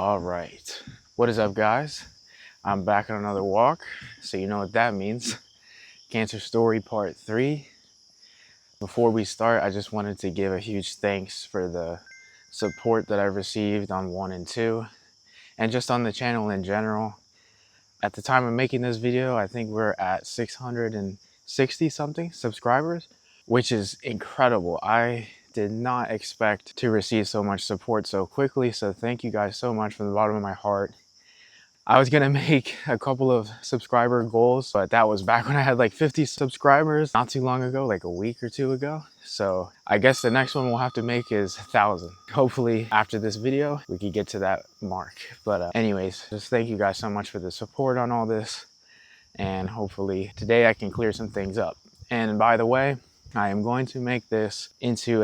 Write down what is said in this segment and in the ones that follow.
All right, what is up, guys? I'm back on another walk, so you know what that means. Cancer story part 3. Before we start, I just wanted to give a huge thanks for the support that I've received on 1 and 2, and just on the channel in general. At the time of making this video, I think we're at 660 something subscribers, which is incredible. I did not expect to receive so much support so quickly, so thank you guys so much from the bottom of my heart. I was gonna make a couple of subscriber goals, but that was back when I had like 50 subscribers not too long ago, like a week or two ago. So I guess the next one we'll have to make is 1,000. Hopefully after this video, we can get to that mark. But anyways, just thank you guys so much for the support on all this. And hopefully today I can clear some things up. And by the way, I am going to make this into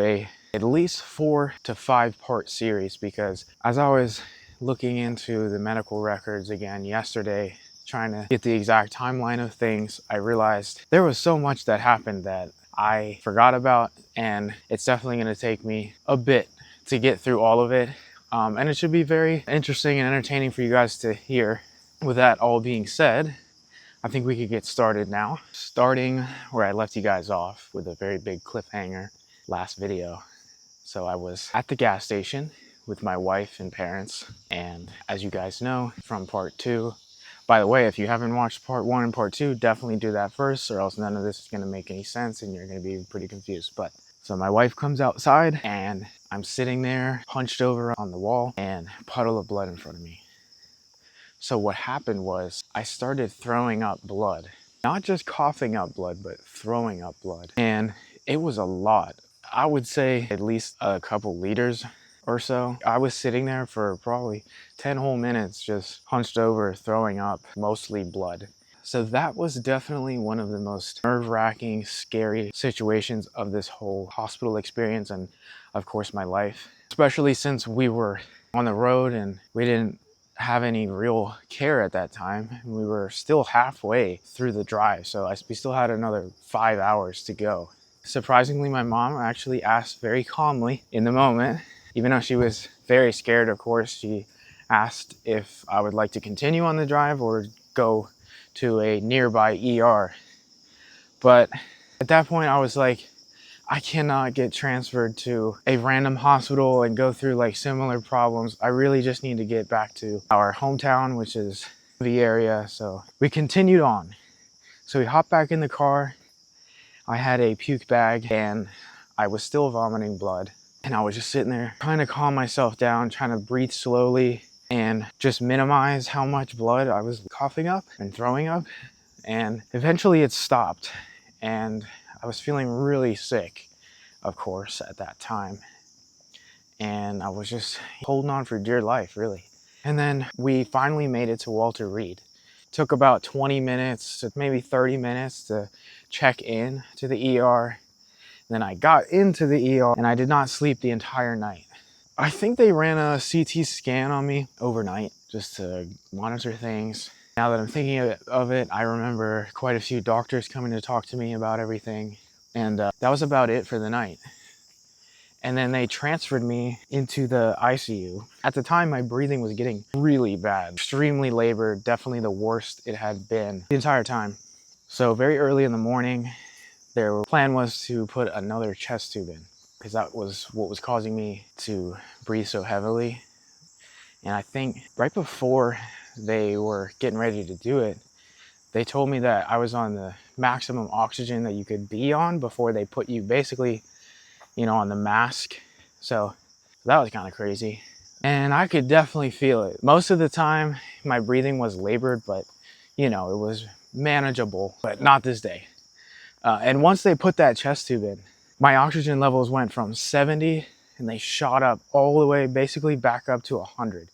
at least 4 to 5 part series, because as I was looking into the medical records again yesterday, trying to get the exact timeline of things, I realized there was so much that happened that I forgot about, and it's definitely going to take me a bit to get through all of it. And it should be very interesting and entertaining for you guys to hear. With that all being said, I think we could get started now. Starting where I left you guys off with a very big cliffhanger last video. So I was at the gas station with my wife and parents, and as you guys know from part 2, by the way, if you haven't watched part 1 and part 2, definitely do that first, or else none of this is going to make any sense and you're going to be pretty confused. But so my wife comes outside and I'm sitting there hunched over on the wall and a puddle of blood in front of me. So what happened was I started throwing up blood, not just coughing up blood, but throwing up blood, and it was a lot. I would say at least a couple liters or so. I was sitting there for probably 10 whole minutes just hunched over throwing up mostly blood. So that was definitely one of the most nerve-wracking, scary situations of this whole hospital experience, and of course my life, especially since we were on the road and we didn't have any real care at that time. We were still halfway through the drive, so we still had another 5 hours to go. Surprisingly, my mom actually asked very calmly in the moment, even though she was very scared, of course. She asked if I would like to continue on the drive or go to a nearby ER. But at that point I was like, I cannot get transferred to a random hospital and go through like similar problems. I really just need to get back to our hometown, which is the area. So we continued on. So we hopped back in the car. I had a puke bag and I was still vomiting blood. And I was just sitting there trying to calm myself down, trying to breathe slowly and just minimize how much blood I was coughing up and throwing up. And eventually it stopped. And I was feeling really sick, of course, at that time. And I was just holding on for dear life, really. And then we finally made it to Walter Reed. It took about 20 minutes to maybe 30 minutes to check in to the ER. Then I got into the ER and I did not sleep the entire night. I think they ran a CT scan on me overnight just to monitor things. Now that I'm thinking of it, I remember quite a few doctors coming to talk to me about everything. And that was about it for the night. And then they transferred me into the ICU. At the time, my breathing was getting really bad, extremely labored, definitely the worst it had been the entire time. So very early in the morning, their plan was to put another chest tube in, because that was what was causing me to breathe so heavily. And I think right before they were getting ready to do it, they told me that I was on the maximum oxygen that you could be on before they put you basically, on the mask. So that was kind of crazy. And I could definitely feel it. Most of the time, my breathing was labored, but it was manageable, but not this day. And once they put that chest tube in, my oxygen levels went from 70 and they shot up all the way basically back up to 100.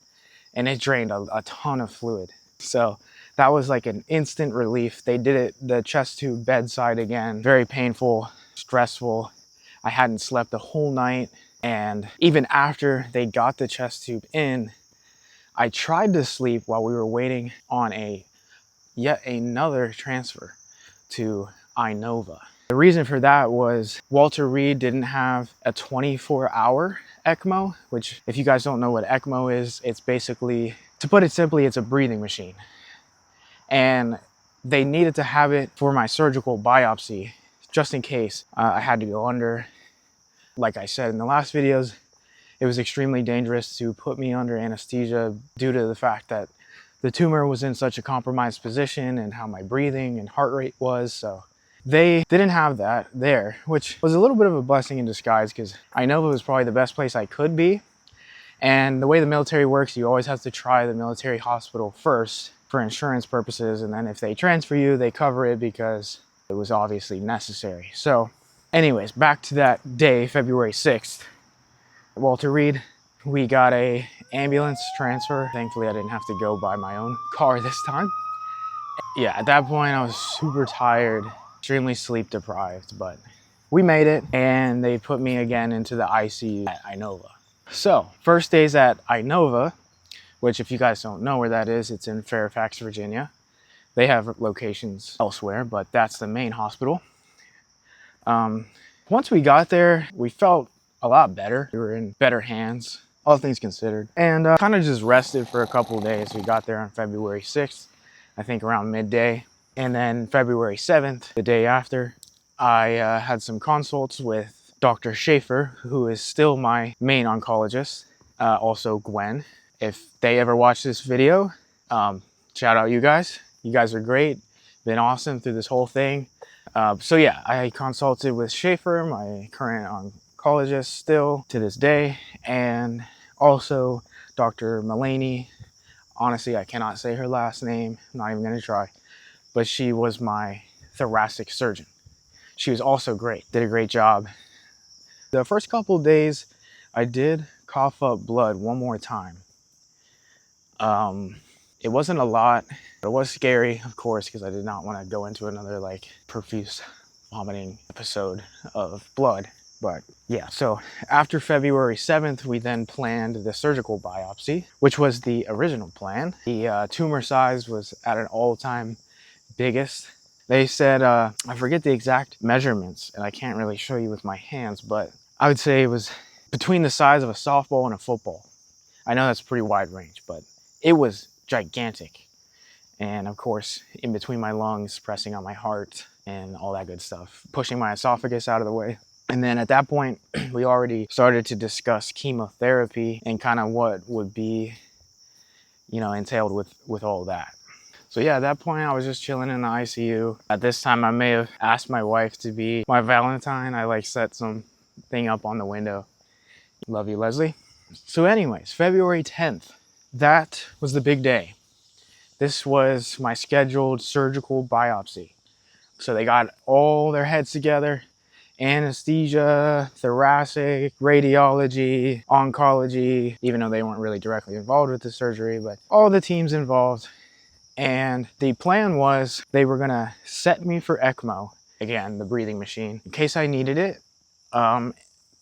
And it drained a ton of fluid. So that was like an instant relief. They did it, the chest tube bedside again. Very painful, stressful. I hadn't slept the whole night. And even after they got the chest tube in, I tried to sleep while we were waiting on yet another transfer to Inova. The reason for that was Walter Reed didn't have a 24-hour ECMO, which if you guys don't know what ECMO is, it's basically, to put it simply, it's a breathing machine. And they needed to have it for my surgical biopsy, just in case I had to go under. Like I said in the last videos, it was extremely dangerous to put me under anesthesia due to the fact that the tumor was in such a compromised position and how my breathing and heart rate was. So they didn't have that there, which was a little bit of a blessing in disguise, because I know it was probably the best place I could be. And the way the military works, you always have to try the military hospital first for insurance purposes. And then if they transfer you, they cover it because it was obviously necessary. So anyways, back to that day, February 6th, Walter Reed, we got a ambulance transfer. Thankfully, I didn't have to go by my own car this time. Yeah, at that point, I was super tired, extremely sleep deprived, but we made it, and they put me again into the ICU at Inova. So, first days at Inova, which if you guys don't know where that is, it's in Fairfax, Virginia. They have locations elsewhere, but that's the main hospital. Once we got there, we felt a lot better. We were in better hands, all things considered, and kind of just rested for a couple of days. We got there on February 6th, I think around midday. And then February 7th, the day after, I had some consults with Dr. Schaefer, who is still my main oncologist, also Gwen. If they ever watch this video, shout out you guys. You guys are great, been awesome through this whole thing. So yeah, I consulted with Schaefer, my current oncologist still to this day, and also Dr. Mullaney. Honestly, I cannot say her last name. I'm not even gonna try. But she was my thoracic surgeon. She was also great, did a great job. The first couple of days, I did cough up blood one more time. It wasn't a lot. It was scary, of course, because I did not want to go into another like profuse vomiting episode of blood. But yeah, so after February 7th, we then planned the surgical biopsy, which was the original plan. The tumor size was at an all-time biggest. They said, I forget the exact measurements, and I can't really show you with my hands, but I would say it was between the size of a softball and a football. I know that's a pretty wide range, but it was gigantic. And of course, in between my lungs, pressing on my heart and all that good stuff, pushing my esophagus out of the way. And then at that point, we already started to discuss chemotherapy and kind of what would be, you know, entailed with all that. So yeah, at that point, I was just chilling in the ICU. At this time, I may have asked my wife to be my Valentine. I like set some thing up on the window. Love you, Leslie. So anyways, February 10th, that was the big day. This was my scheduled surgical biopsy. So they got all their heads together, anesthesia, thoracic, radiology, oncology, even though they weren't really directly involved with the surgery, but all the teams involved. And the plan was they were gonna set me for ECMO, again, the breathing machine, in case I needed it.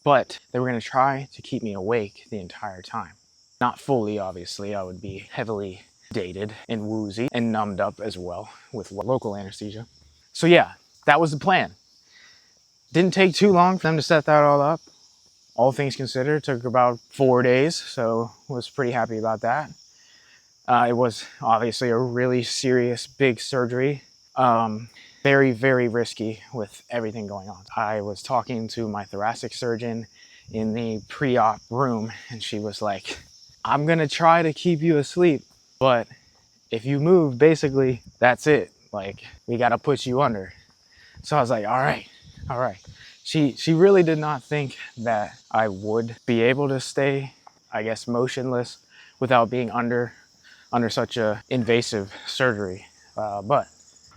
But they were gonna try to keep me awake the entire time. Not fully, obviously. I would be heavily sedated and woozy and numbed up as well with local anesthesia. So yeah, that was the plan. Didn't take too long for them to set that all up. All things considered, it took about 4 days, so was pretty happy about that. It was obviously a really serious, big surgery. Very, very risky with everything going on. I was talking to my thoracic surgeon in the pre-op room, and she was like, I'm gonna try to keep you asleep, but if you move, basically, that's it. Like, we gotta put you under. So I was like, all right. She really did not think that I would be able to stay, I guess, motionless without being under such a invasive surgery.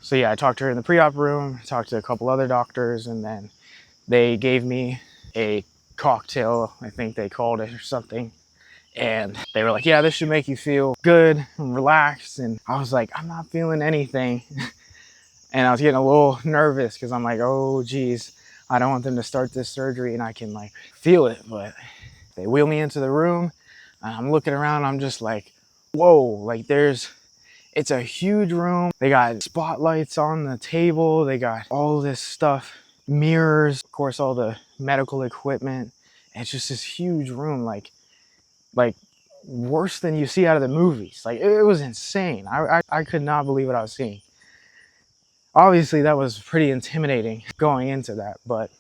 So yeah, I talked to her in the pre-op room, talked to a couple other doctors, and then they gave me a cocktail, I think they called it or something. And they were like, yeah, this should make you feel good and relaxed. And I was like, I'm not feeling anything. And I was getting a little nervous because I'm like, oh geez, I don't want them to start this surgery and I can like feel it. But they wheel me into the room and I'm looking around, I'm just like, whoa, like it's a huge room. They got spotlights on the table. They got all this stuff, mirrors, of course, all the medical equipment It's just this huge room, like worse than you see out of the movies. Like it was insane. I could not believe what I was seeing. Obviously that was pretty intimidating going into that, but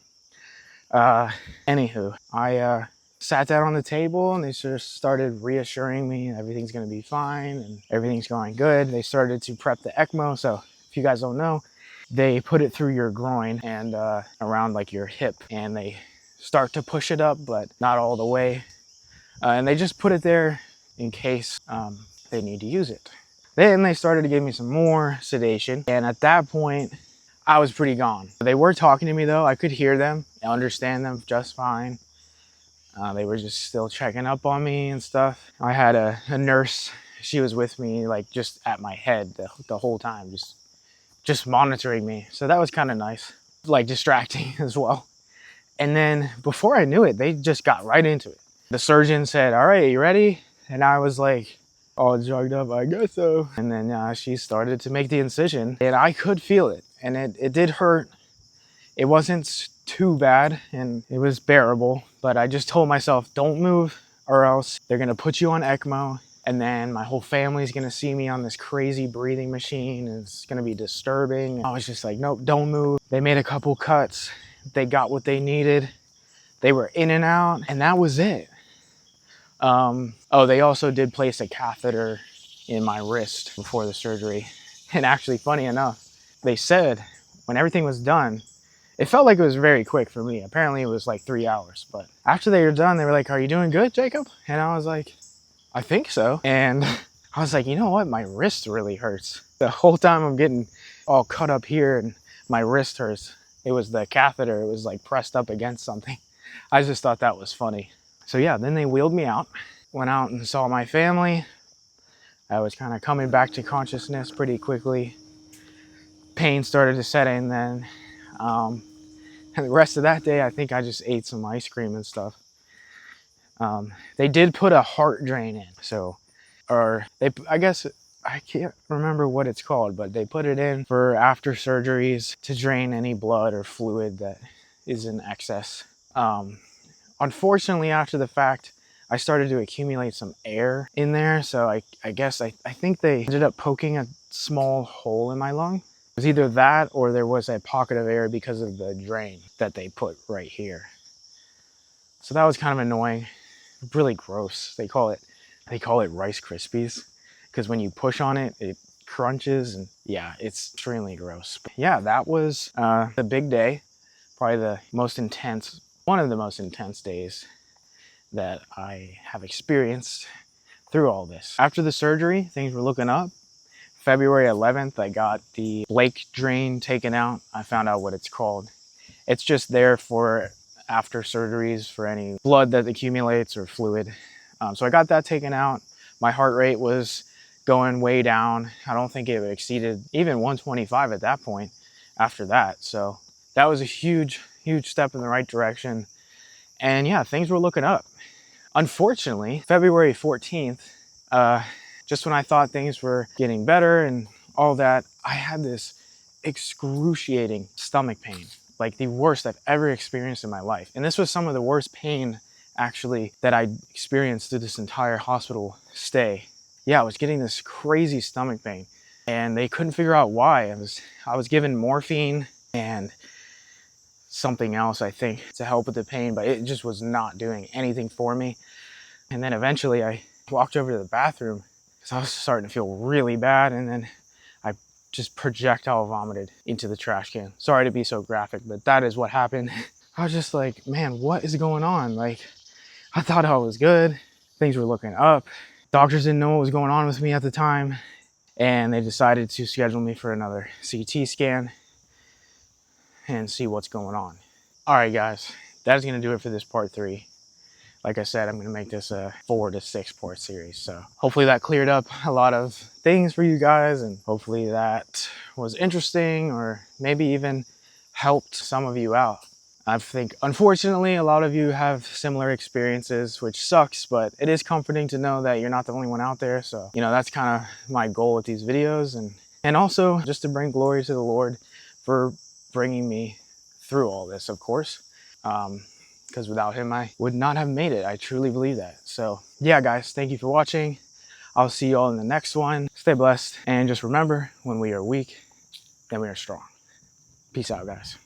anywho, I sat down on the table and they just started reassuring me everything's gonna be fine and everything's going good. They started to prep the ECMO. So if you guys don't know, they put it through your groin and around like your hip, and they start to push it up, but not all the way. And they just put it there in case they need to use it. Then they started to give me some more sedation, and at that point, I was pretty gone. They were talking to me though. I could hear them, understand them just fine. They were just still checking up on me and stuff. I had a nurse. She was with me, like just at my head the whole time, just monitoring me. So that was kind of nice, like distracting as well. And then before I knew it, they just got right into it. The surgeon said, "All right, you ready?" And I was like, all drugged up, "I guess so." And then she started to make the incision, and I could feel it, and it did hurt. It wasn't too bad, and it was bearable, but I just told myself, don't move or else they're gonna put you on ECMO, and then my whole family's gonna see me on this crazy breathing machine, and it's gonna be disturbing. I was just like, nope, don't move. They made a couple cuts. They got what they needed. They were in and out, and that was it. Oh, they also did place a catheter in my wrist before the surgery. And actually, funny enough, they said when everything was done, it felt like it was very quick for me. Apparently it was like 3 hours, but after they were done, they were like, "Are you doing good, Jacob?" And I was like, "I think so." And I was like, you know what? My wrist really hurts. The whole time I'm getting all cut up here and my wrist hurts. It was the catheter. It was like pressed up against something. I just thought that was funny. So yeah, then they wheeled me out, went out and saw my family. I was kind of coming back to consciousness pretty quickly. Pain started to set in then. And the rest of that day, I think I just ate some ice cream and stuff. They did put a heart drain in. So, I guess, I can't remember what it's called, but they put it in for after surgeries to drain any blood or fluid that is in excess. Unfortunately, after the fact, I started to accumulate some air in there. So I think they ended up poking a small hole in my lung. It was either that or there was a pocket of air because of the drain that they put right here. So that was kind of annoying, really gross. They call it Rice Krispies because when you push on it, it crunches, and yeah, it's extremely gross. But yeah, that was the big day, probably one of the most intense days that I have experienced through all this. After the surgery, things were looking up. February 11th, I got the Blake drain taken out. I found out what it's called. It's just there for after surgeries for any blood that accumulates or fluid. So I got that taken out. My heart rate was going way down. I don't think it exceeded even 125 at that point after that. So that was a huge step in the right direction. And yeah, things were looking up. Unfortunately, February 14th, just when I thought things were getting better and all that, I had this excruciating stomach pain, like the worst I've ever experienced in my life. And this was some of the worst pain actually that I experienced through this entire hospital stay. Yeah, I was getting this crazy stomach pain and they couldn't figure out why. I was given morphine and something else, I think, to help with the pain, but it just was not doing anything for me. And then eventually I walked over to the bathroom because I was starting to feel really bad, and then I just projectile vomited into the trash can. Sorry to be so graphic, but that is what happened. I was just like, man, what is going on? Like, I thought I was good. Things were looking up. Doctors didn't know what was going on with me at the time, and they decided to schedule me for another CT scan and see what's going on. All right, guys, that is going to do it for this part 3. Like I said, I'm going to make this a 4 to 6 part series. So hopefully that cleared up a lot of things for you guys, and hopefully that was interesting or maybe even helped some of you out. I think, unfortunately, a lot of you have similar experiences, which sucks, but it is comforting to know that you're not the only one out there. So, you know, that's kind of my goal with these videos, and also just to bring glory to the Lord for bringing me through all this, of course. because without him, I would not have made it. I truly believe that. So yeah, guys, thank you for watching. I'll see you all in the next one. Stay blessed. And just remember, when we are weak, then we are strong. Peace out, guys.